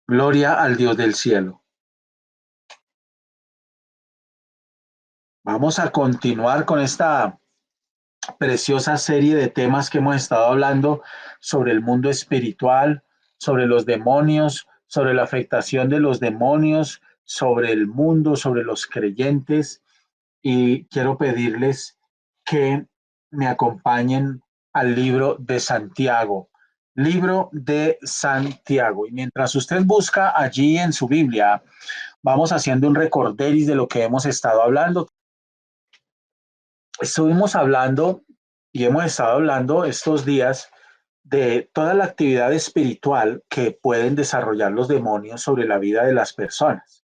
Gloria al Dios del cielo. Vamos a continuar con esta preciosa serie de temas que hemos estado hablando sobre el mundo espiritual, sobre los demonios, sobre la afectación de los demonios, sobre el mundo, sobre los creyentes. Y quiero pedirles que me acompañen al libro de Santiago. Libro de Santiago. Y mientras usted busca allí en su Biblia, vamos haciendo un recorderis de lo que hemos estado hablando. Estuvimos hablando y hemos estado hablando estos días de toda la actividad espiritual que pueden desarrollar los demonios sobre la vida de las personas.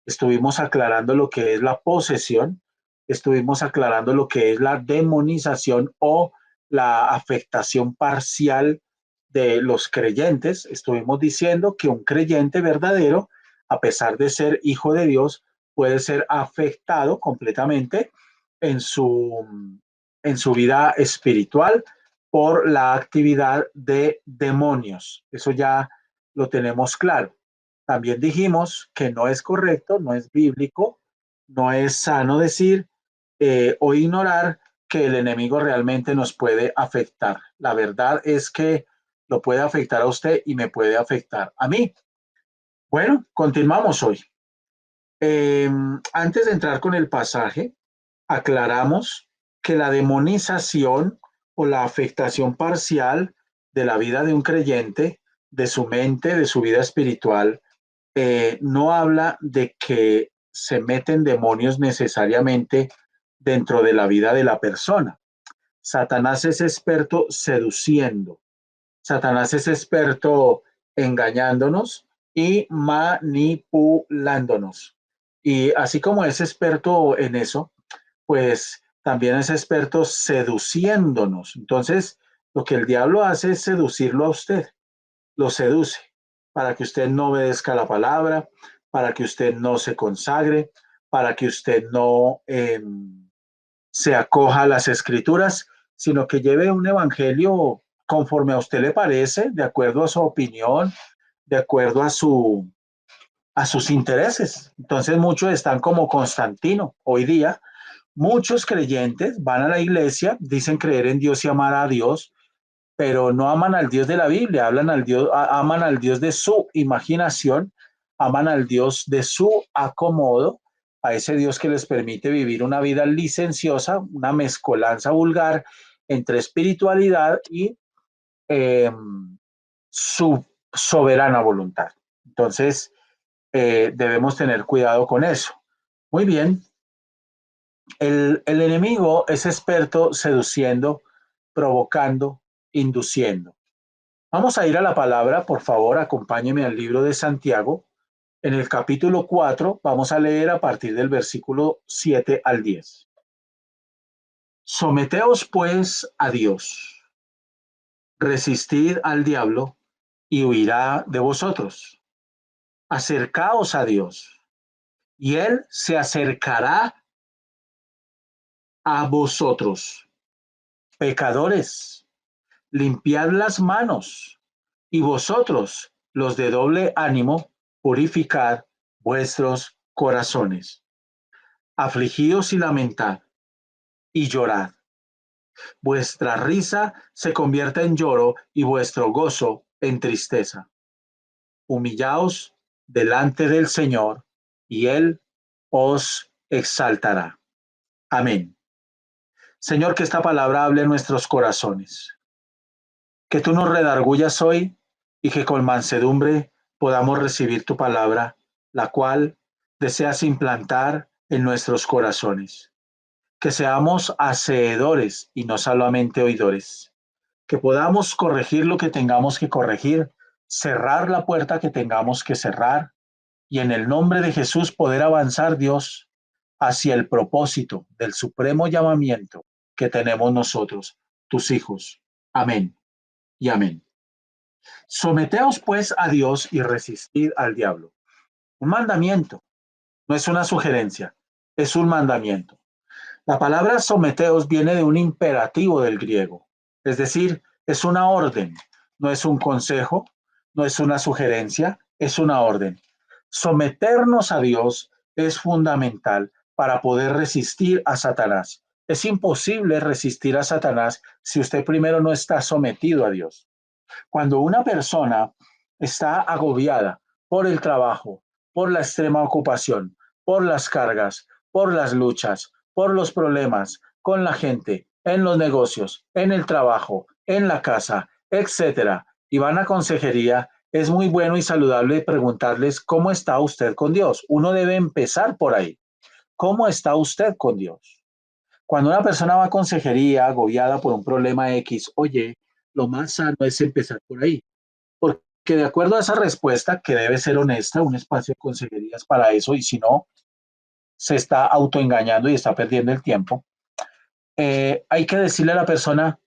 Estuvimos aclarando lo que es la posesión, estuvimos aclarando lo que es la demonización o la afectación parcial de los creyentes. Estuvimos diciendo que un creyente verdadero, a pesar de ser hijo de Dios, puede ser afectado completamente en en su vida espiritual por la actividad de demonios. Eso ya lo tenemos claro. También dijimos que no es correcto, no es bíblico, no es sano decir o ignorar que el enemigo realmente nos puede afectar. La verdad es que lo puede afectar a usted y me puede afectar a mí. Bueno, continuamos hoy. Antes de entrar con el pasaje, aclaramos que la demonización o la afectación parcial de la vida de un creyente, de su mente, de su vida espiritual, no habla de que se meten demonios necesariamente dentro de la vida de la persona. Satanás es experto seduciendo. Satanás es experto engañándonos y manipulándonos. Y así como es experto en eso, pues también es experto seduciéndonos. Entonces, lo que el diablo hace es seducirlo a usted, lo seduce para que usted no obedezca la palabra, para que usted no se consagre, para que usted no se acoja a las escrituras, sino que lleve un evangelio conforme a usted le parece, de acuerdo a su opinión, de acuerdo a sus intereses. Entonces muchos están como Constantino hoy día. Muchos creyentes van a la iglesia, dicen creer en Dios y amar a Dios, pero no aman al Dios de la Biblia, aman al Dios de su imaginación, aman al Dios de su acomodo, a ese Dios que les permite vivir una vida licenciosa, una mezcolanza vulgar entre espiritualidad y eh, su soberana voluntad. Entonces, debemos tener cuidado con eso. Muy bien, el enemigo es experto seduciendo, provocando, induciendo. Vamos a ir a la palabra, por favor, acompáñeme al libro de Santiago. En el capítulo 4 vamos a leer a partir del versículo 7 al 10. Someteos pues a Dios, resistid al diablo y huirá de vosotros. Acercaos a Dios y él se acercará a vosotros. Pecadores, limpiad las manos, y vosotros, los de doble ánimo, purificad vuestros corazones. Afligidos y lamentad, y llorad. Vuestra risa se convierta en lloro y vuestro gozo en tristeza. humillaos delante del Señor y Él os exaltará. Amén. Señor, que esta palabra hable en nuestros corazones, que tú nos redargullas hoy y que con mansedumbre podamos recibir tu palabra, la cual deseas implantar en nuestros corazones. Que seamos hacedores y no solamente oidores. Que podamos corregir lo que tengamos que corregir, cerrar la puerta que tengamos que cerrar y en el nombre de Jesús poder avanzar, Dios, hacia el propósito del supremo llamamiento que tenemos nosotros, tus hijos. Amén y amén. Someteos pues a Dios y resistid al diablo. Un mandamiento, no es una sugerencia, es un mandamiento. La palabra someteos viene de un imperativo del griego, es decir, es una orden, no es un consejo, no es una sugerencia, es una orden. Someternos a Dios es fundamental para poder resistir a Satanás. Es imposible resistir a Satanás si usted primero no está sometido a Dios. Cuando una persona está agobiada por el trabajo, por la extrema ocupación, por las cargas, por las luchas, por los problemas con la gente, en los negocios, en el trabajo, en la casa, etcétera, y van a consejería, es muy bueno y saludable preguntarles cómo está usted con Dios. Uno debe empezar por ahí. ¿Cómo está usted con Dios? Cuando una persona va a consejería agobiada por un problema X, oye, lo más sano es empezar por ahí. Porque de acuerdo a esa respuesta, que debe ser honesta, un espacio de consejerías para eso, y si no, se está autoengañando y está perdiendo el tiempo, hay que decirle a la persona,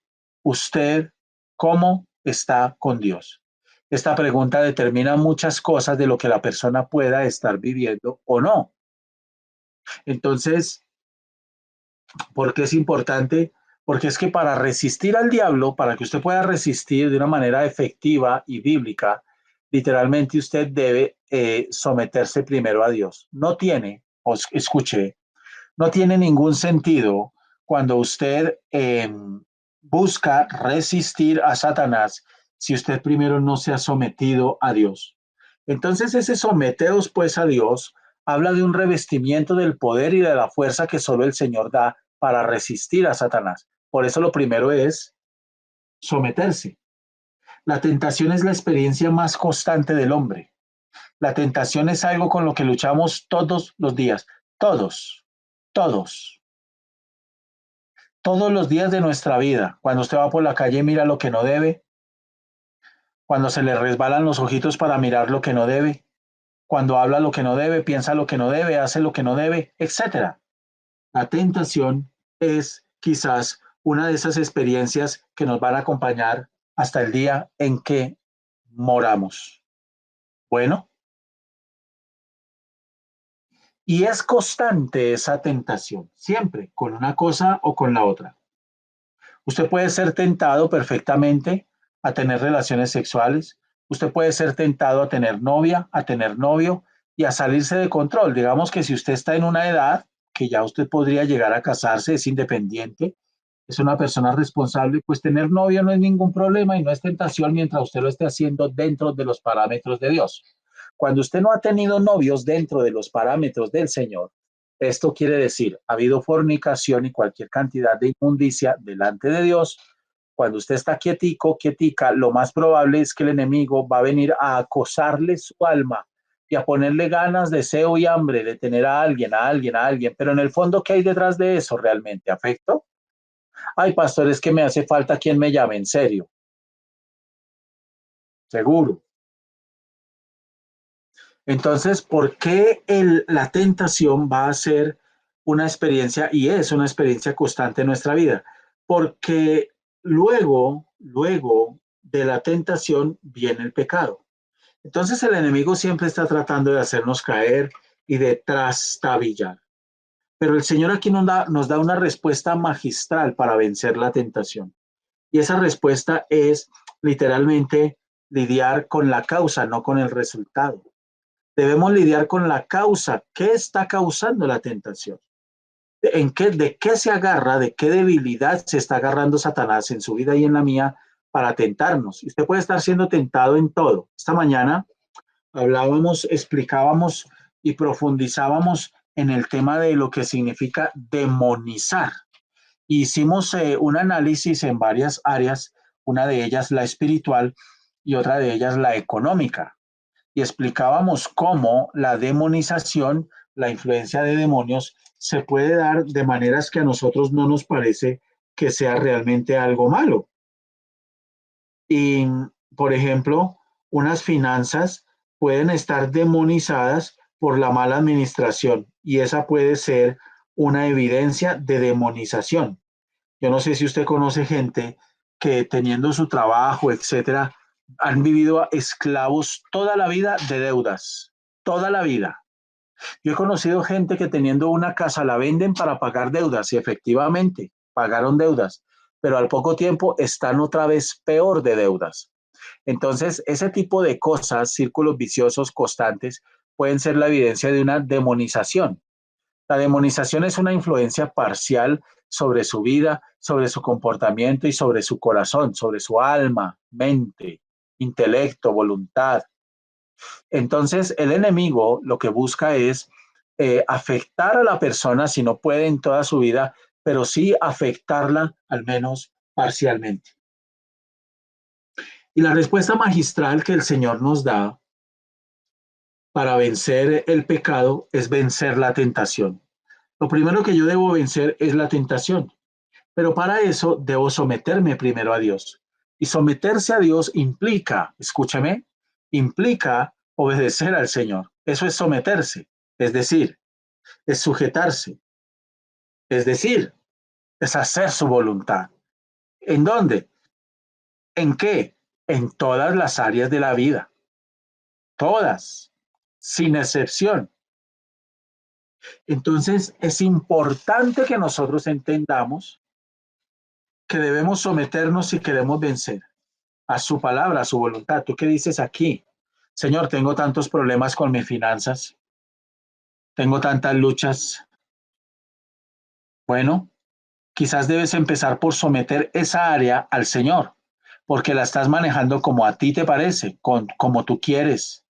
usted, ¿cómo está con Dios? Esta pregunta determina muchas cosas de lo que la persona pueda estar viviendo o no. Entonces, ¿por qué es importante? Porque es que para resistir al diablo, para que usted pueda resistir de una manera efectiva y bíblica, literalmente usted debe someterse primero a Dios. No tiene, os escuché, no tiene ningún sentido cuando usted busca resistir a Satanás si usted primero no se ha sometido a Dios. Entonces ese someteos pues a Dios habla de un revestimiento del poder y de la fuerza que solo el Señor da para resistir a Satanás. Por eso lo primero es someterse. La tentación es la experiencia más constante del hombre. La tentación es algo con lo que luchamos todos los días. Todos, todos. Todos los días de nuestra vida. Cuando usted va por la calle y mira lo que no debe. Cuando se le resbalan los ojitos para mirar lo que no debe. Cuando habla lo que no debe, piensa lo que no debe, hace lo que no debe, etcétera. La tentación es quizás una de esas experiencias que nos van a acompañar hasta el día en que moramos. Bueno, y es constante esa tentación, siempre con una cosa o con la otra. Usted puede ser tentado perfectamente a tener relaciones sexuales, usted puede ser tentado a tener novia, a tener novio y a salirse de control. Digamos que si usted está en una edad que ya usted podría llegar a casarse, es independiente, es una persona responsable, pues tener novio no es ningún problema y no es tentación mientras usted lo esté haciendo dentro de los parámetros de Dios. Cuando usted no ha tenido novios dentro de los parámetros del Señor, esto quiere decir, ha habido fornicación y cualquier cantidad de inmundicia delante de Dios. Cuando usted está quietico, quietica, lo más probable es que el enemigo va a venir a acosarle su alma y a ponerle ganas, deseo y hambre de tener a alguien, a alguien, a alguien. Pero en el fondo, ¿qué hay detrás de eso realmente? ¿Afecto? Ay, pastor, es que me hace falta quien me llame, en serio. Seguro. Entonces, ¿por qué la tentación va a ser una experiencia y es una experiencia constante en nuestra vida? Porque luego de la tentación viene el pecado. Entonces el enemigo siempre está tratando de hacernos caer y de trastabillar. Pero el Señor aquí nos da una respuesta magistral para vencer la tentación. Y esa respuesta es literalmente lidiar con la causa, no con el resultado. Debemos lidiar con la causa. ¿Qué está causando la tentación? ¿De qué se agarra? ¿De qué debilidad se está agarrando Satanás en su vida y en la mía para tentarnos? Y usted puede estar siendo tentado en todo. Esta mañana hablábamos, explicábamos y profundizábamos en el tema de lo que significa demonizar. Hicimos un análisis en varias áreas, una de ellas la espiritual y otra de ellas la económica. Y explicábamos cómo la demonización, la influencia de demonios, se puede dar de maneras que a nosotros no nos parece que sea realmente algo malo. Y, por ejemplo, unas finanzas pueden estar demonizadas por la mala administración y esa puede ser una evidencia de demonización. Yo no sé si usted conoce gente que teniendo su trabajo, etcétera, han vivido esclavos toda la vida de deudas, toda la vida. Yo he conocido gente que teniendo una casa la venden para pagar deudas y efectivamente pagaron deudas, pero al poco tiempo están otra vez peor de deudas. Entonces, ese tipo de cosas, círculos viciosos constantes, pueden ser la evidencia de una demonización. La demonización es una influencia parcial sobre su vida, sobre su comportamiento y sobre su corazón, sobre su alma, mente, intelecto, voluntad. Entonces, el enemigo lo que busca es afectar a la persona, si no puede en toda su vida, pero sí afectarla al menos parcialmente. Y la respuesta magistral que el Señor nos da para vencer el pecado es vencer la tentación. Lo primero que yo debo vencer es la tentación, pero para eso debo someterme primero a Dios. Y someterse a Dios implica, escúchame, implica obedecer al Señor. Eso es someterse, es decir, es sujetarse, es decir, es hacer su voluntad. ¿En dónde? ¿En qué? En todas las áreas de la vida, todas, sin excepción. Entonces, es importante que nosotros entendamos que debemos someternos si queremos vencer a su palabra, a su voluntad. ¿Tú qué dices aquí? Señor, tengo tantos problemas con mis finanzas, tengo tantas luchas. Bueno, quizás debes empezar por someter esa área al Señor, porque la estás manejando como a ti te parece, como tú quieres.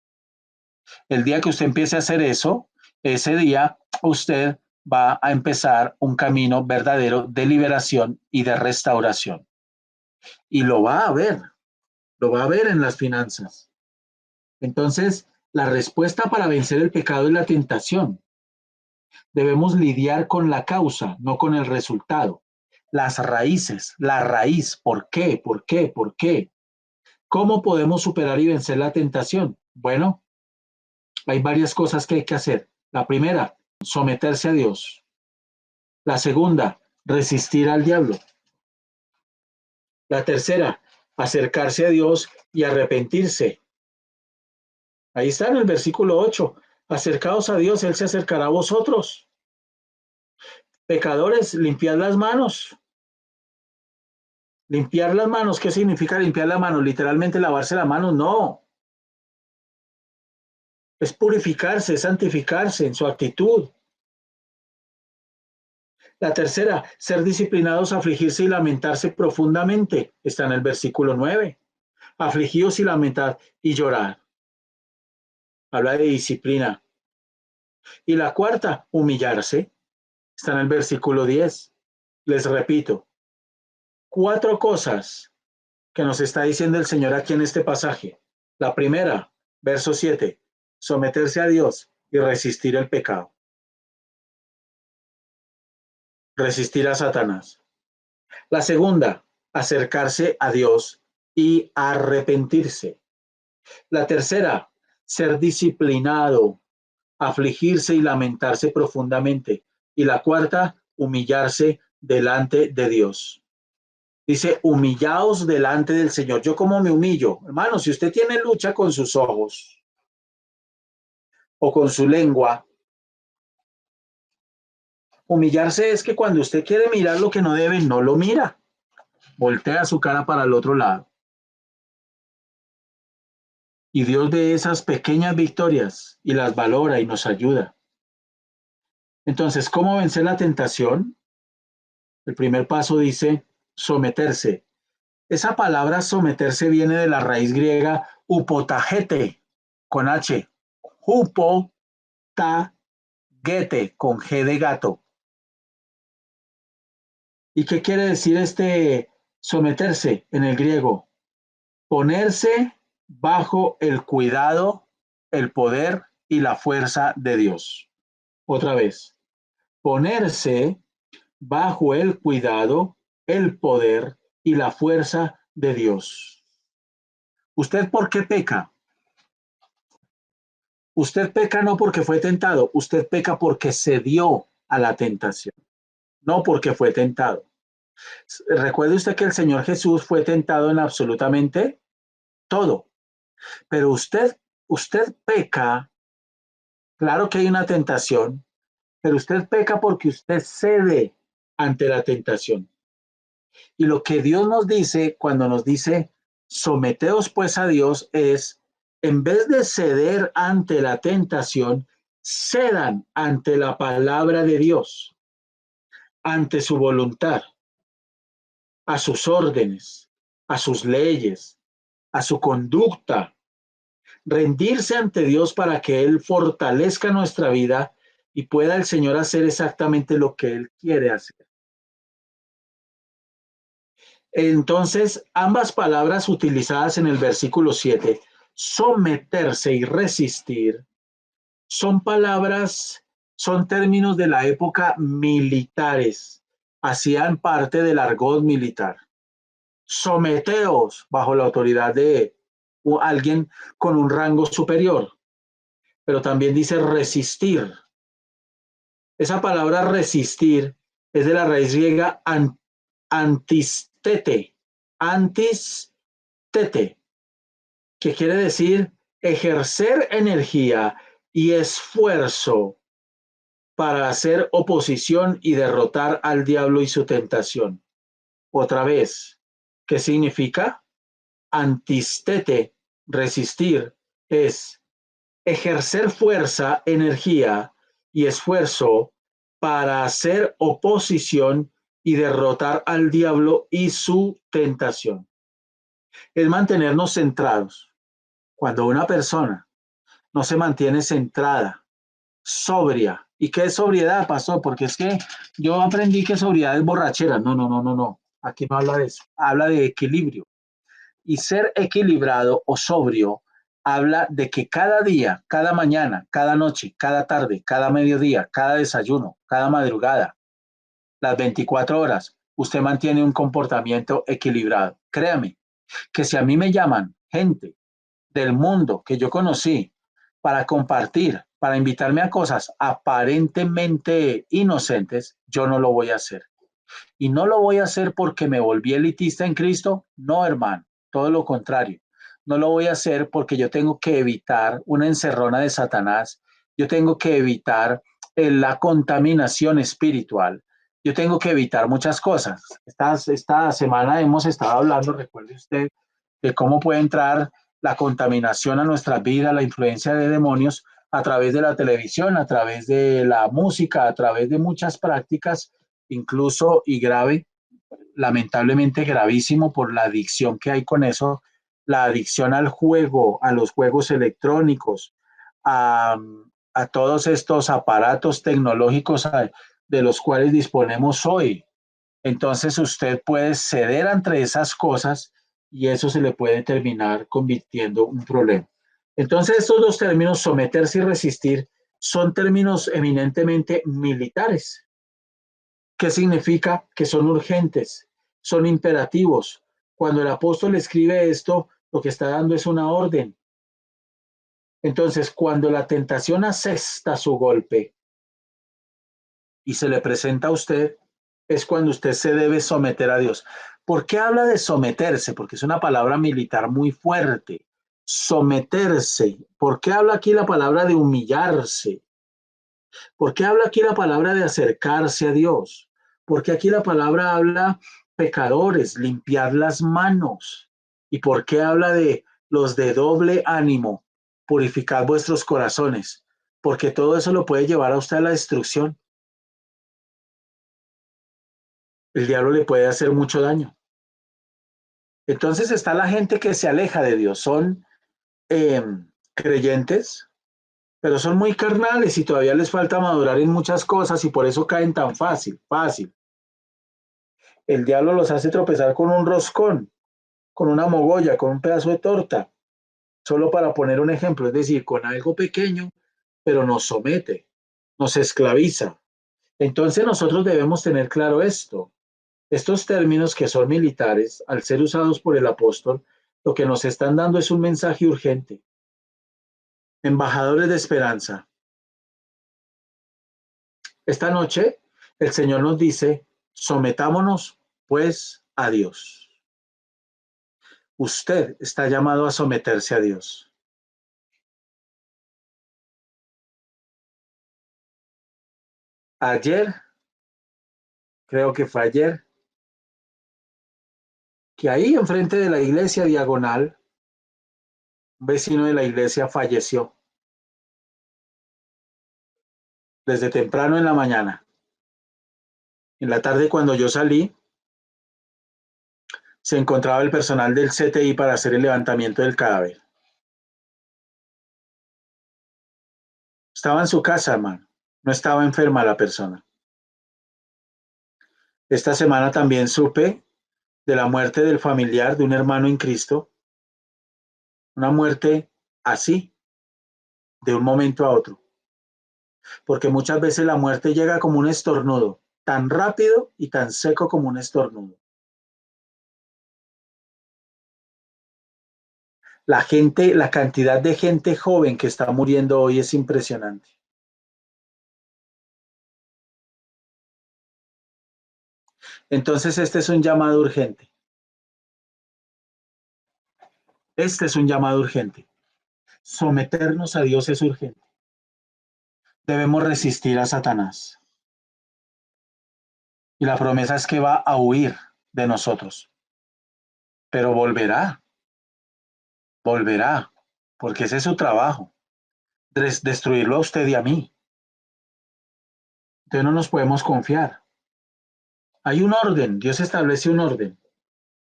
El día que usted empiece a hacer eso, ese día usted va a empezar un camino verdadero de liberación y de restauración. Y lo va a ver en las finanzas. Entonces, la respuesta para vencer el pecado es la tentación. Debemos lidiar con la causa, no con el resultado. Las raíces, la raíz, ¿por qué? ¿Por qué? ¿Por qué? ¿Cómo podemos superar y vencer la tentación? Bueno, hay varias cosas que hay que hacer. La primera, someterse a Dios. La segunda, resistir al diablo. La tercera, acercarse a Dios y arrepentirse. Ahí está en el versículo 8. Acercaos a Dios, Él se acercará a vosotros. Pecadores, limpiad las manos. Limpiar las manos, ¿qué significa limpiar las manos? Literalmente lavarse las manos, no. Es purificarse, es santificarse en su actitud. La tercera, ser disciplinados, afligirse y lamentarse profundamente. Está en el versículo 9. Afligidos y lamentad y llorar. Habla de disciplina. Y la cuarta, humillarse. Está en el versículo 10. Les repito, 4 cosas que nos está diciendo el Señor aquí en este pasaje. La primera, verso 7, someterse a Dios y resistir el pecado. Resistir a Satanás. La segunda, acercarse a Dios y arrepentirse. La tercera, ser disciplinado, afligirse y lamentarse profundamente. Y la cuarta, humillarse delante de Dios. Dice, humillaos delante del Señor. ¿Yo cómo me humillo? Hermano, si usted tiene lucha con sus ojos o con su lengua, humillarse es que cuando usted quiere mirar lo que no debe, no lo mira. Voltea su cara para el otro lado. Y Dios ve esas pequeñas victorias y las valora y nos ayuda. Entonces, ¿cómo vencer la tentación? El primer paso dice someterse. Esa palabra someterse viene de la raíz griega upotagete, con H, hupotagete, con G de gato. ¿Y qué quiere decir someterse en el griego? Ponerse bajo el cuidado, el poder y la fuerza de Dios. Otra vez, ponerse bajo el cuidado, el poder y la fuerza de Dios. ¿Usted por qué peca? Usted peca no porque fue tentado, usted peca porque se dio a la tentación, no porque fue tentado. Recuerde usted que el Señor Jesús fue tentado en absolutamente todo, pero usted peca, claro que hay una tentación, pero usted peca porque usted cede ante la tentación. Y lo que Dios nos dice cuando nos dice, someteos pues a Dios, es, en vez de ceder ante la tentación, cedan ante la palabra de Dios, ante su voluntad, a sus órdenes, a sus leyes, a su conducta, rendirse ante Dios para que Él fortalezca nuestra vida y pueda el Señor hacer exactamente lo que Él quiere hacer. Entonces, ambas palabras utilizadas en el versículo 7, someterse y resistir, son palabras, son términos de la época militares, hacían parte del argot militar. Someteos bajo la autoridad de alguien con un rango superior, pero también dice resistir. Esa palabra resistir es de la raíz griega antistete, antistete, que quiere decir ejercer energía y esfuerzo para hacer oposición y derrotar al diablo y su tentación. Otra vez, ¿qué significa? Antistete, resistir, es ejercer fuerza, energía y esfuerzo para hacer oposición y derrotar al diablo y su tentación. Es mantenernos centrados. Cuando una persona no se mantiene centrada, sobria. ¿Y qué es sobriedad, pastor? Porque es que yo aprendí que sobriedad es borrachera. No, no, no, no, no. Aquí no habla de eso. Habla de equilibrio. Y ser equilibrado o sobrio habla de que cada día, cada mañana, cada noche, cada tarde, cada mediodía, cada desayuno, cada madrugada, las 24 horas, usted mantiene un comportamiento equilibrado. Créame que si a mí me llaman gente del mundo que yo conocí para compartir, para invitarme a cosas aparentemente inocentes, yo no lo voy a hacer. Y no lo voy a hacer porque me volví elitista en Cristo. No, hermano, todo lo contrario. No lo voy a hacer porque yo tengo que evitar una encerrona de Satanás. Yo tengo que evitar la contaminación espiritual. Yo tengo que evitar muchas cosas. Esta semana hemos estado hablando, recuerde usted, de cómo puede entrar la contaminación a nuestra vida, la influencia de demonios a través de la televisión, a través de la música, a través de muchas prácticas, incluso y grave, lamentablemente gravísimo por la adicción que hay con eso, la adicción al juego, a los juegos electrónicos, a, a todos estos aparatos tecnológicos de los cuales disponemos hoy. Entonces usted puede ceder ante esas cosas y eso se le puede terminar convirtiendo en un problema. Entonces estos dos términos, someterse y resistir, son términos eminentemente militares. ¿Qué significa? Que son urgentes, son imperativos. Cuando el apóstol escribe esto, lo que está dando es una orden. Entonces, cuando la tentación asesta su golpe y se le presenta a usted, es cuando usted se debe someter a Dios. ¿Por qué habla de someterse? Porque es una palabra militar muy fuerte. Someterse. ¿Por qué habla aquí la palabra de humillarse? ¿Por qué habla aquí la palabra de acercarse a Dios? ¿Por qué aquí la palabra habla pecadores, limpiar las manos? ¿Y por qué habla de los de doble ánimo, purificad vuestros corazones? Porque todo eso lo puede llevar a usted a la destrucción. El diablo le puede hacer mucho daño. Entonces está la gente que se aleja de Dios. Son creyentes, pero son muy carnales y todavía les falta madurar en muchas cosas y por eso caen tan fácil. El diablo los hace tropezar con un roscón, con una mogolla, con un pedazo de torta, solo para poner un ejemplo, es decir, con algo pequeño, pero nos somete, nos esclaviza. Entonces nosotros debemos tener claro esto. Estos términos que son militares, al ser usados por el apóstol, lo que nos están dando es un mensaje urgente. Embajadores de esperanza. Esta noche el Señor nos dice, sometámonos pues a Dios. Usted está llamado a someterse a Dios. Ayer, creo que fue ayer, que ahí enfrente de la iglesia diagonal, un vecino de la iglesia falleció desde temprano en la mañana. En la tarde cuando yo salí, se encontraba el personal del CTI para hacer el levantamiento del cadáver. Estaba en su casa, hermano. No estaba enferma la persona. Esta semana también supe de la muerte del familiar de un hermano en Cristo. Una muerte así, de un momento a otro. Porque muchas veces la muerte llega como un estornudo, tan rápido y tan seco como un estornudo. La cantidad de gente joven que está muriendo hoy es impresionante. Entonces este es un llamado urgente. Este es un llamado urgente. Someternos a Dios es urgente. Debemos resistir a Satanás. Y la promesa es que va a huir de nosotros. Pero volverá, porque ese es su trabajo, destruirlo a usted y a mí. Entonces no nos podemos confiar. Hay un orden, Dios establece un orden.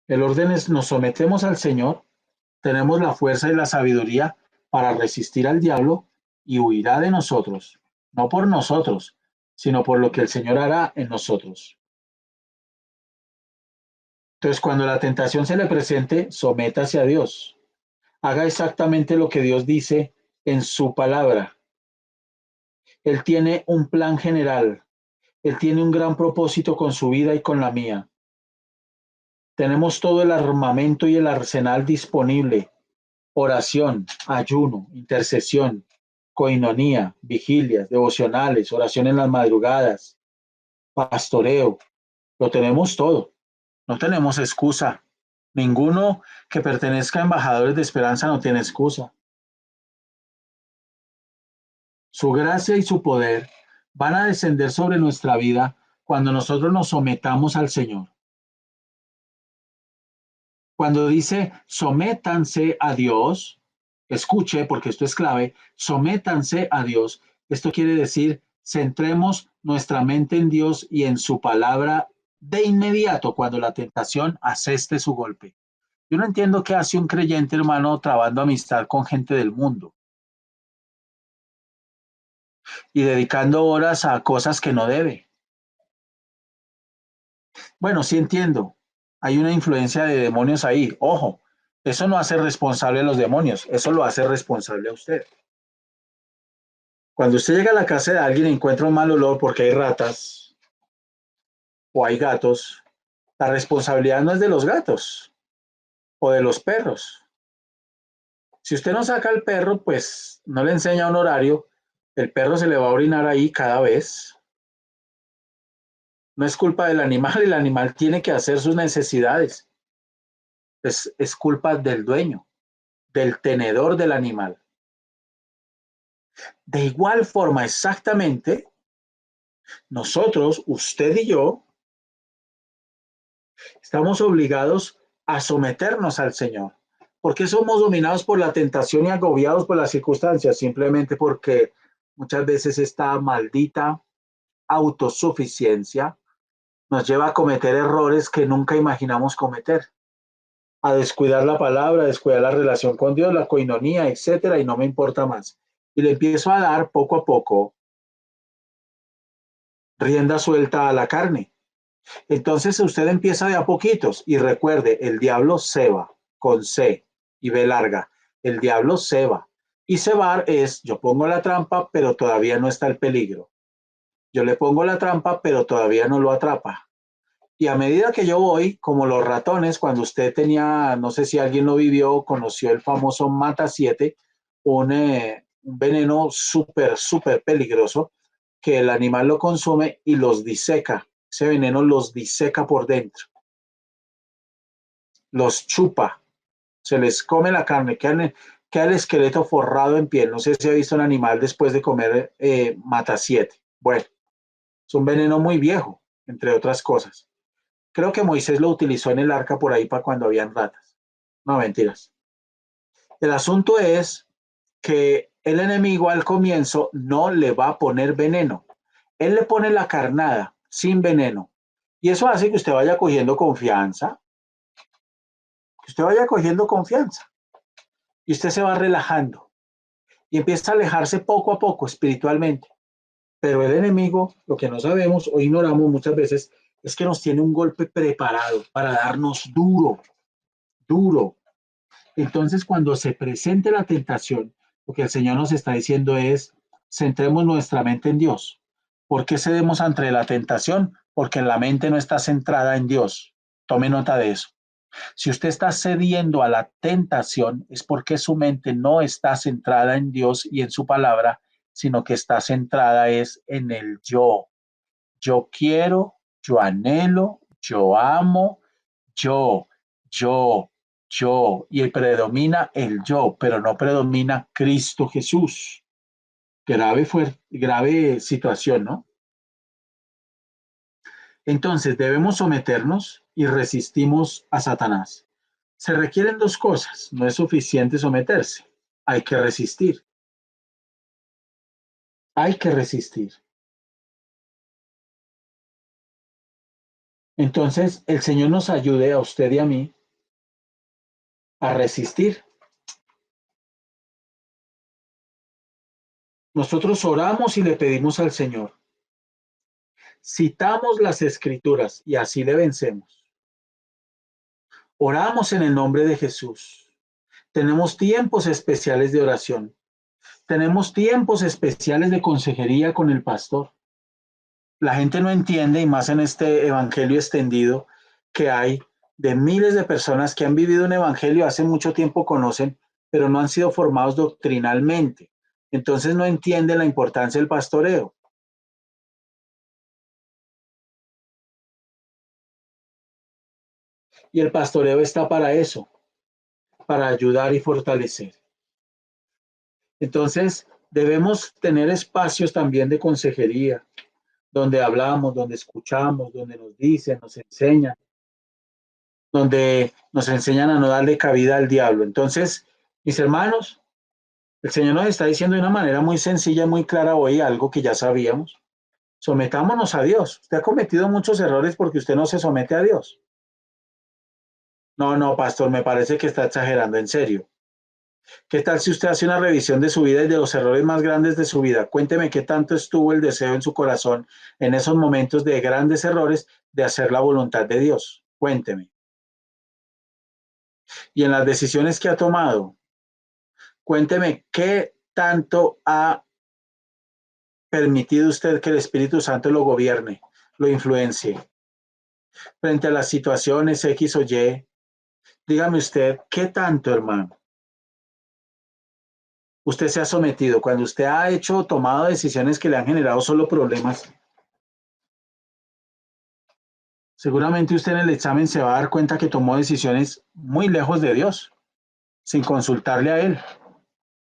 El orden es nos sometemos al Señor, tenemos la fuerza y la sabiduría para resistir al diablo y huirá de nosotros, no por nosotros, sino por lo que el Señor hará en nosotros. Entonces, cuando la tentación se le presente, sométase a Dios. Haga exactamente lo que Dios dice en su palabra. Él tiene un plan general. Él tiene un gran propósito con su vida y con la mía. Tenemos todo el armamento y el arsenal disponible. Oración, ayuno, intercesión, coinonía, vigilias, devocionales, oración en las madrugadas, pastoreo. Lo tenemos todo. No tenemos excusa. Ninguno que pertenezca a embajadores de esperanza no tiene excusa. Su gracia y su poder van a descender sobre nuestra vida cuando nosotros nos sometamos al Señor. Cuando dice sométanse a Dios, escuche porque esto es clave, sométanse a Dios. Esto quiere decir centremos nuestra mente en Dios y en su palabra de inmediato cuando la tentación aseste su golpe. Yo no entiendo qué hace un creyente, hermano, trabando amistad con gente del mundo y dedicando horas a cosas que no debe. Bueno, sí entiendo. Hay una influencia de demonios ahí. Ojo, eso no hace responsable a los demonios, eso lo hace responsable a usted. Cuando usted llega a la casa de alguien y encuentra un mal olor porque hay ratas o hay gatos, la responsabilidad no es de los gatos o de los perros. Si usted no saca al perro, pues no le enseña un horario, el perro se le va a orinar ahí cada vez. No es culpa del animal, el animal tiene que hacer sus necesidades. Es culpa del dueño, del tenedor del animal. De igual forma, exactamente, nosotros, usted y yo, estamos obligados a someternos al Señor. ¿Por qué somos dominados por la tentación y agobiados por las circunstancias? Simplemente porque muchas veces esta maldita autosuficiencia nos lleva a cometer errores que nunca imaginamos cometer. a descuidar la palabra, a descuidar la relación con Dios, la coinonía, etcétera, y no me importa más. Y le empiezo a dar poco a poco rienda suelta a la carne. Entonces usted empieza de a poquitos y recuerde, el diablo ceba con C y B larga. El diablo ceba. Y cebar es, yo pongo la trampa, pero todavía no está el peligro. Yo le pongo la trampa, pero todavía no lo atrapa. Y a medida que yo voy, como los ratones, cuando usted tenía, no sé si alguien lo vivió, conoció el famoso Mata 7, un veneno súper, súper peligroso, que el animal lo consume y los diseca. Ese veneno los diseca por dentro, los chupa, se les come la carne, queda el esqueleto forrado en piel. No sé si ha visto un animal después de comer Mata 7. Bueno, es un veneno muy viejo, entre otras cosas. Creo que Moisés lo utilizó en el arca por ahí para cuando habían ratas. No, mentiras. El asunto es que el enemigo al comienzo no le va a poner veneno. Él le pone la carnada sin veneno. Y eso hace que usted vaya cogiendo confianza, que usted vaya cogiendo confianza. Y usted se va relajando y empieza a alejarse poco a poco espiritualmente. Pero el enemigo, lo que no sabemos o ignoramos muchas veces, es que nos tiene un golpe preparado para darnos duro, duro. Entonces, cuando se presente la tentación, lo que el Señor nos está diciendo es, centremos nuestra mente en Dios. ¿Por qué cedemos ante la tentación? Porque la mente no está centrada en Dios. Tome nota de eso. Si usted está cediendo a la tentación, es porque su mente no está centrada en Dios y en su palabra, sino que está centrada es en el yo. Yo quiero, yo anhelo, yo amo, yo, yo, yo. Y predomina el yo, pero no predomina Cristo Jesús. Grave situación, ¿no? Entonces debemos someternos y resistimos a Satanás. Se requieren dos cosas, no es suficiente someterse, hay que resistir, hay que resistir. Entonces el Señor nos ayude a usted y a mí a resistir. Nosotros oramos y le pedimos al Señor, citamos las escrituras y así le vencemos. Oramos en el nombre de Jesús. Tenemos tiempos especiales de oración. Tenemos tiempos especiales de consejería con el pastor. La gente no entiende, y más en este evangelio extendido que hay de miles de personas que han vivido un evangelio hace mucho tiempo, conocen, pero no han sido formados doctrinalmente. Entonces no entienden la importancia del pastoreo. Y el pastoreo está para eso, para ayudar y fortalecer. Entonces, debemos tener espacios también de consejería, donde hablamos, donde escuchamos, donde nos dicen, nos enseñan, donde nos enseñan a no darle cabida al diablo. Entonces, mis hermanos, el Señor nos está diciendo de una manera muy sencilla, muy clara hoy algo que ya sabíamos. Sometámonos a Dios. Usted ha cometido muchos errores porque usted no se somete a Dios. No, no, pastor, me parece que está exagerando, en serio. ¿Qué tal si usted hace una revisión de su vida y de los errores más grandes de su vida? Cuénteme qué tanto estuvo el deseo en su corazón en esos momentos de grandes errores de hacer la voluntad de Dios. Cuénteme. Y en las decisiones que ha tomado, cuénteme qué tanto ha permitido usted que el Espíritu Santo lo gobierne, lo influencie. Frente a las situaciones X o Y, dígame usted, ¿qué tanto, hermano? Usted se ha sometido cuando usted ha hecho, tomado decisiones que le han generado solo problemas. Seguramente usted en el examen se va a dar cuenta que tomó decisiones muy lejos de Dios, sin consultarle a Él.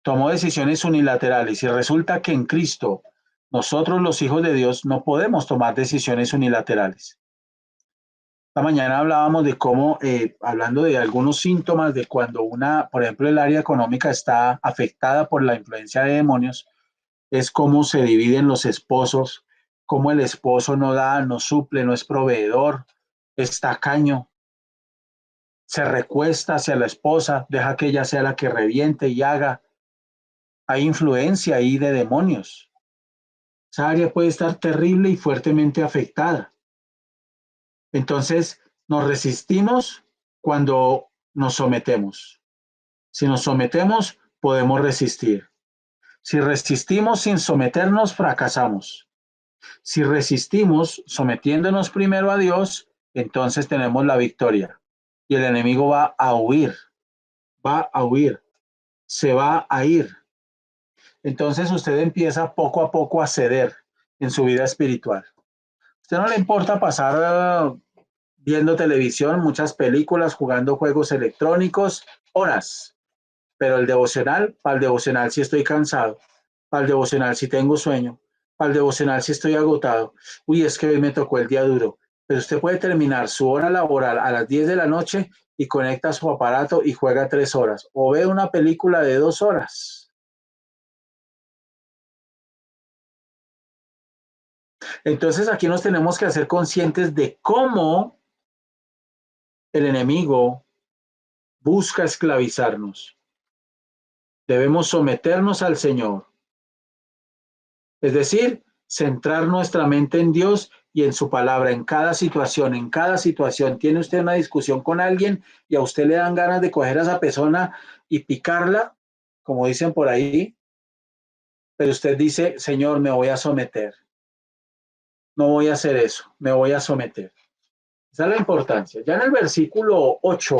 Tomó decisiones unilaterales y resulta que en Cristo, nosotros los hijos de Dios no podemos tomar decisiones unilaterales. Esta mañana hablábamos de cómo, hablando de algunos síntomas de cuando por ejemplo, el área económica está afectada por la influencia de demonios, es cómo se dividen los esposos, cómo el esposo no da, no suple, no es proveedor, es tacaño. se recuesta hacia la esposa, deja que ella sea la que reviente y haga. Hay influencia ahí de demonios. Esa área puede estar terrible y fuertemente afectada. Entonces, nos resistimos cuando nos sometemos. Si nos sometemos, podemos resistir. Si resistimos sin someternos, fracasamos. Si resistimos sometiéndonos primero a Dios, entonces tenemos la victoria. Y el enemigo va a huir, se va a ir. Entonces usted empieza poco a poco a ceder en su vida espiritual. A usted no le importa pasar viendo televisión, muchas películas, jugando juegos electrónicos, horas. Pero el devocional, para el devocional si estoy cansado, para el devocional si tengo sueño, para el devocional si estoy agotado. Uy, es que hoy me tocó el día duro. Pero usted puede terminar su hora laboral a las 10 de la noche y conecta su aparato y juega 3 horas. O ve una película de 2 horas. Entonces aquí nos tenemos que hacer conscientes de cómo el enemigo busca esclavizarnos. Debemos someternos al Señor. Es decir, centrar nuestra mente en Dios y en su palabra, en cada situación, en cada situación. Tiene usted una discusión con alguien y a usted le dan ganas de coger a esa persona y picarla, como dicen por ahí, pero usted dice, Señor, me voy a someter. No voy a hacer eso, me voy a someter. Esa es la importancia. Ya en el versículo 8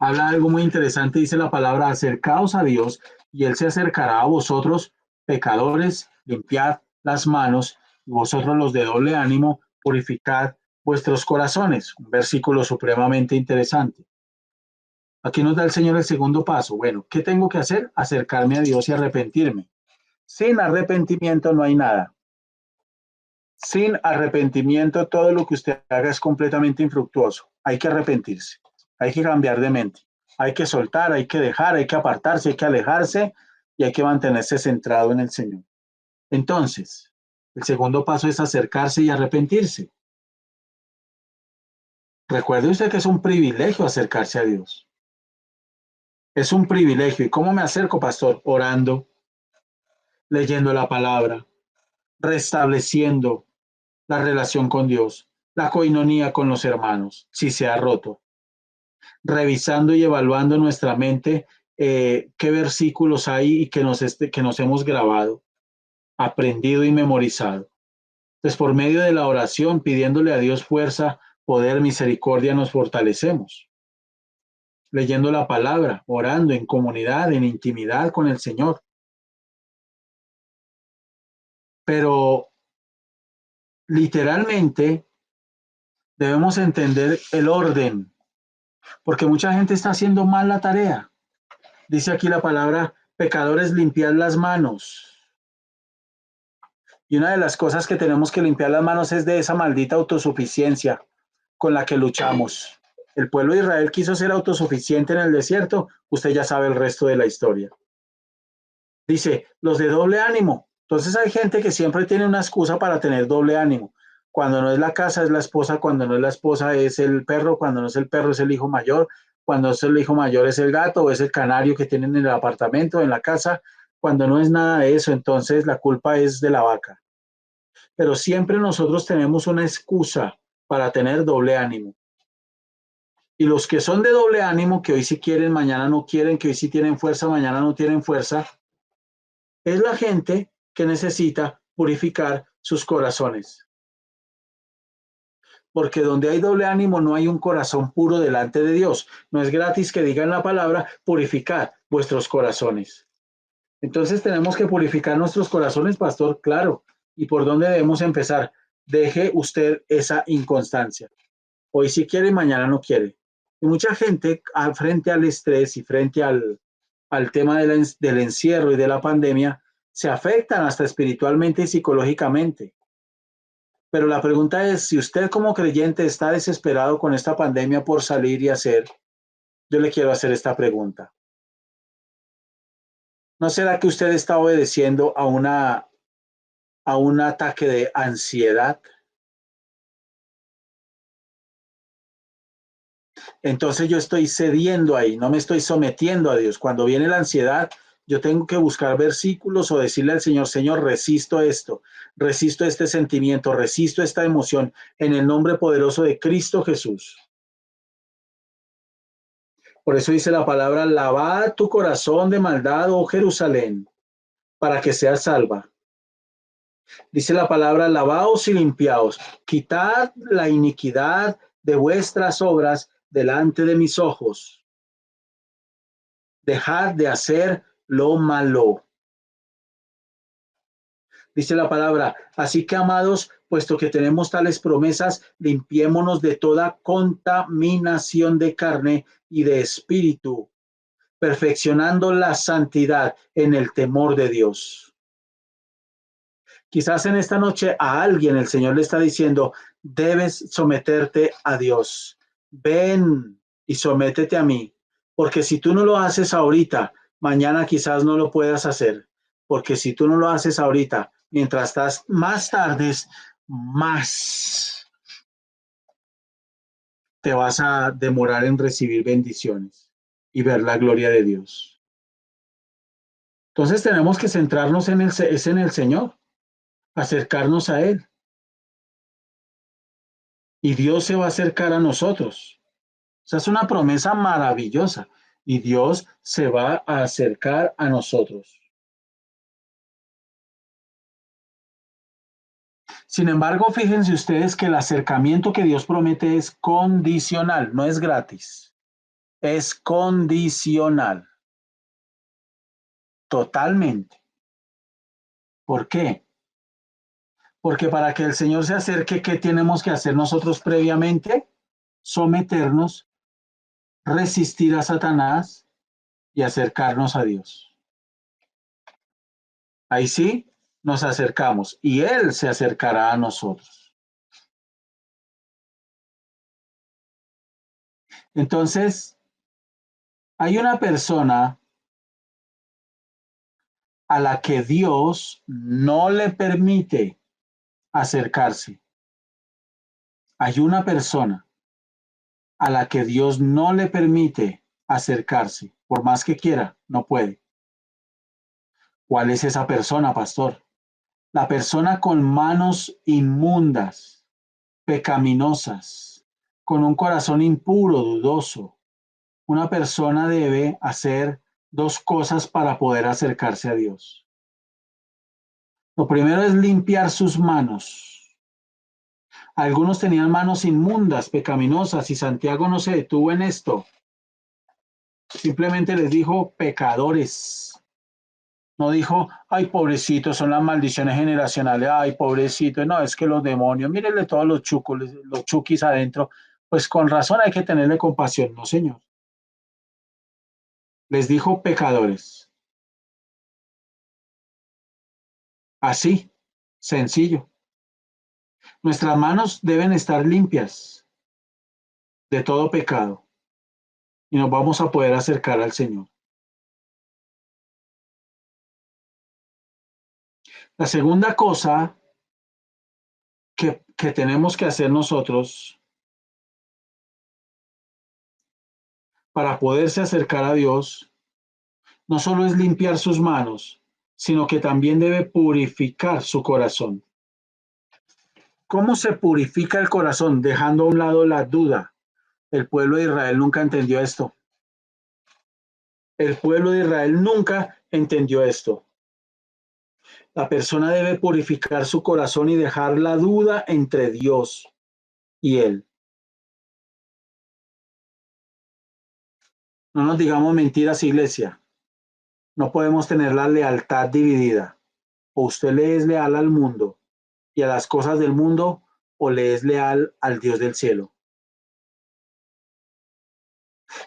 habla algo muy interesante, dice la palabra, acercaos a Dios y Él se acercará a vosotros, pecadores, limpiad las manos, y vosotros los de doble ánimo, purificad vuestros corazones. Un versículo supremamente interesante. Aquí nos da el Señor el segundo paso. Bueno, ¿qué tengo que hacer? Acercarme a Dios y arrepentirme. Sin arrepentimiento no hay nada. Sin arrepentimiento todo lo que usted haga es completamente infructuoso. Hay que arrepentirse, hay que cambiar de mente, hay que soltar, hay que dejar, hay que apartarse, hay que alejarse y hay que mantenerse centrado en el Señor. Entonces, el segundo paso es acercarse y arrepentirse. Recuerde usted que es un privilegio acercarse a Dios. Es un privilegio. ¿Y cómo me acerco, pastor? Orando, leyendo la palabra, restableciendo la relación con Dios, la coinonía con los hermanos, si se ha roto, revisando y evaluando nuestra mente qué versículos hay y que nos hemos grabado, aprendido y memorizado. Entonces, por medio de la oración, pidiéndole a Dios fuerza, poder, misericordia, nos fortalecemos. Leyendo la palabra, orando en comunidad, en intimidad con el Señor. Pero literalmente debemos entender el orden, porque mucha gente está haciendo mal la tarea. Dice aquí la palabra, pecadores, limpiad las manos. Y una de las cosas que tenemos que limpiar las manos es de esa maldita autosuficiencia con la que luchamos. El pueblo de Israel quiso ser autosuficiente en el desierto, usted ya sabe el resto de la historia. Dice, los de doble ánimo. Entonces hay gente que siempre tiene una excusa para tener doble ánimo. Cuando no es la casa es la esposa, cuando no es la esposa es el perro, cuando no es el perro es el hijo mayor, cuando es el hijo mayor es el gato o es el canario que tienen en el apartamento, en la casa. Cuando no es nada de eso, entonces la culpa es de la vaca. Pero siempre nosotros tenemos una excusa para tener doble ánimo. Y los que son de doble ánimo, que hoy sí quieren, mañana no quieren, que hoy sí tienen fuerza, mañana no tienen fuerza, es la gente que necesita purificar sus corazones. Porque donde hay doble ánimo no hay un corazón puro delante de Dios. No es gratis que digan la palabra, purificar vuestros corazones. Entonces tenemos que purificar nuestros corazones, pastor, claro. ¿Y por dónde debemos empezar? Deje usted esa inconstancia. Hoy sí quiere y mañana no quiere. Y mucha gente frente al estrés y frente al tema del encierro y de la pandemia se afectan hasta espiritualmente y psicológicamente. Pero la pregunta es, si usted como creyente está desesperado con esta pandemia por salir y hacer, yo le quiero hacer esta pregunta. ¿No será que usted está obedeciendo a un ataque de ansiedad? entonces yo estoy cediendo ahí, no me estoy sometiendo a Dios. Cuando viene la ansiedad, yo tengo que buscar versículos o decirle al Señor, Señor, resisto esto, resisto este sentimiento, resisto esta emoción en el nombre poderoso de Cristo Jesús. Por eso dice la palabra, lavad tu corazón de maldad, oh Jerusalén, para que seas salva. Dice la palabra, lavaos y limpiaos, quitad la iniquidad de vuestras obras delante de mis ojos. Dejad de hacer lo malo. Dice la palabra, así que amados, puesto que tenemos tales promesas, limpiémonos de toda contaminación de carne y de espíritu, perfeccionando la santidad en el temor de Dios. Quizás en esta noche a alguien el Señor le está diciendo, debes someterte a Dios. Ven y sométete a mí, porque si tú no lo haces ahorita, mañana quizás no lo puedas hacer, porque si tú no lo haces ahorita, mientras estás más tardes, más te vas a demorar en recibir bendiciones y ver la gloria de Dios. Entonces tenemos que centrarnos en el Señor, acercarnos a Él. Y Dios se va a acercar a nosotros. Esa es una promesa maravillosa. Y Dios se va a acercar a nosotros. Sin embargo, fíjense ustedes que el acercamiento que Dios promete es condicional, no es gratis. Es condicional. Totalmente. ¿Por qué? Porque para que el Señor se acerque, ¿qué tenemos que hacer nosotros previamente? Someternos, resistir a Satanás y acercarnos a Dios. Ahí sí nos acercamos y Él se acercará a nosotros. Entonces, hay una persona a la que Dios no le permite acercarse. Hay una persona a la que Dios no le permite acercarse. Por más que quiera, no puede. ¿Cuál es esa persona, pastor? La persona con manos inmundas, pecaminosas, con un corazón impuro, dudoso. Una persona debe hacer dos cosas para poder acercarse a Dios. Lo primero es limpiar sus manos. Algunos tenían manos inmundas, pecaminosas, y Santiago no se detuvo en esto. Simplemente les dijo pecadores. No dijo, ay, pobrecitos, son las maldiciones generacionales, ay, pobrecito, no, es que los demonios, mírenle todos los chucos, los chuquis adentro, pues con razón hay que tenerle compasión, no, señor. Les dijo pecadores. Así, sencillo. Nuestras manos deben estar limpias de todo pecado y nos vamos a poder acercar al Señor. La segunda cosa que tenemos que hacer nosotros para poderse acercar a Dios no solo es limpiar sus manos, sino que también debe purificar su corazón. ¿Cómo se purifica el corazón? Dejando a un lado la duda. El pueblo de Israel nunca entendió esto. El pueblo de Israel nunca entendió esto. La persona debe purificar su corazón y dejar la duda entre Dios y él. No nos digamos mentiras, iglesia. No podemos tener la lealtad dividida. O usted le es leal al mundo y a las cosas del mundo, o le es leal al Dios del cielo.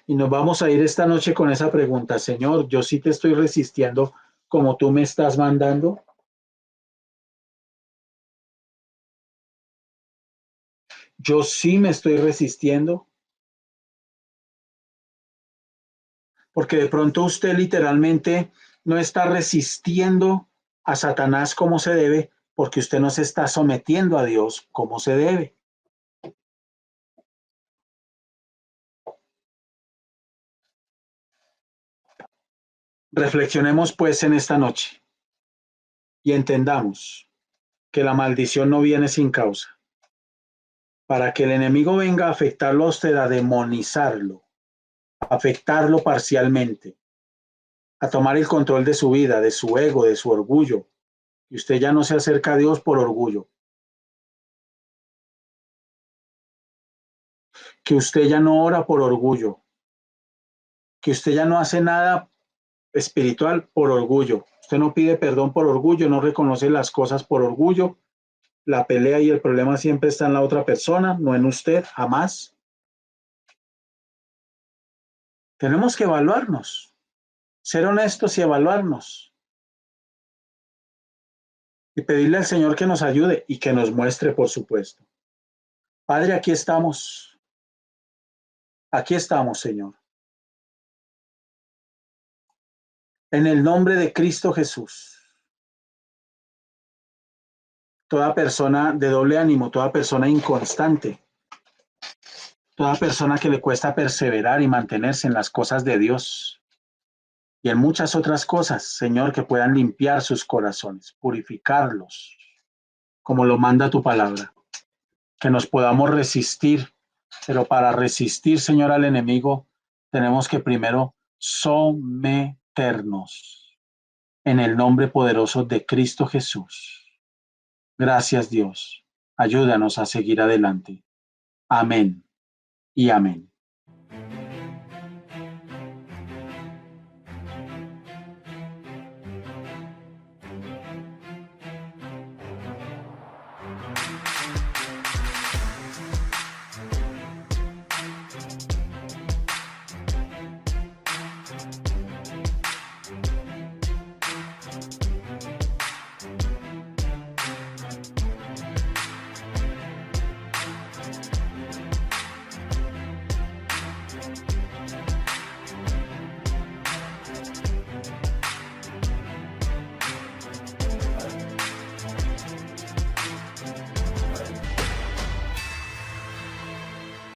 Y nos vamos a ir esta noche con esa pregunta. Señor, yo sí te estoy resistiendo como tú me estás mandando. Yo sí me estoy resistiendo. Porque de pronto usted literalmente no está resistiendo a Satanás como se debe, porque usted no se está sometiendo a Dios como se debe. Reflexionemos pues en esta noche y entendamos que la maldición no viene sin causa. Para que el enemigo venga a afectarlo a usted, a demonizarlo, a afectarlo parcialmente, a tomar el control de su vida, de su ego, de su orgullo, y usted ya no se acerca a Dios por orgullo, que usted ya no ora por orgullo, que usted ya no hace nada espiritual por orgullo, usted no pide perdón por orgullo, no reconoce las cosas por orgullo, la pelea y el problema siempre está en la otra persona, no en usted, jamás. Tenemos que evaluarnos, ser honestos y evaluarnos y pedirle al Señor que nos ayude y que nos muestre, por supuesto. Padre, aquí estamos, Señor. En el nombre de Cristo Jesús, toda persona de doble ánimo, toda persona inconstante, toda persona que le cuesta perseverar y mantenerse en las cosas de Dios y en muchas otras cosas, Señor, que puedan limpiar sus corazones, purificarlos, como lo manda tu palabra, que nos podamos resistir, pero para resistir, Señor, al enemigo, tenemos que primero someternos en el nombre poderoso de Cristo Jesús. Gracias, Dios. Ayúdanos a seguir adelante. Amén y amén.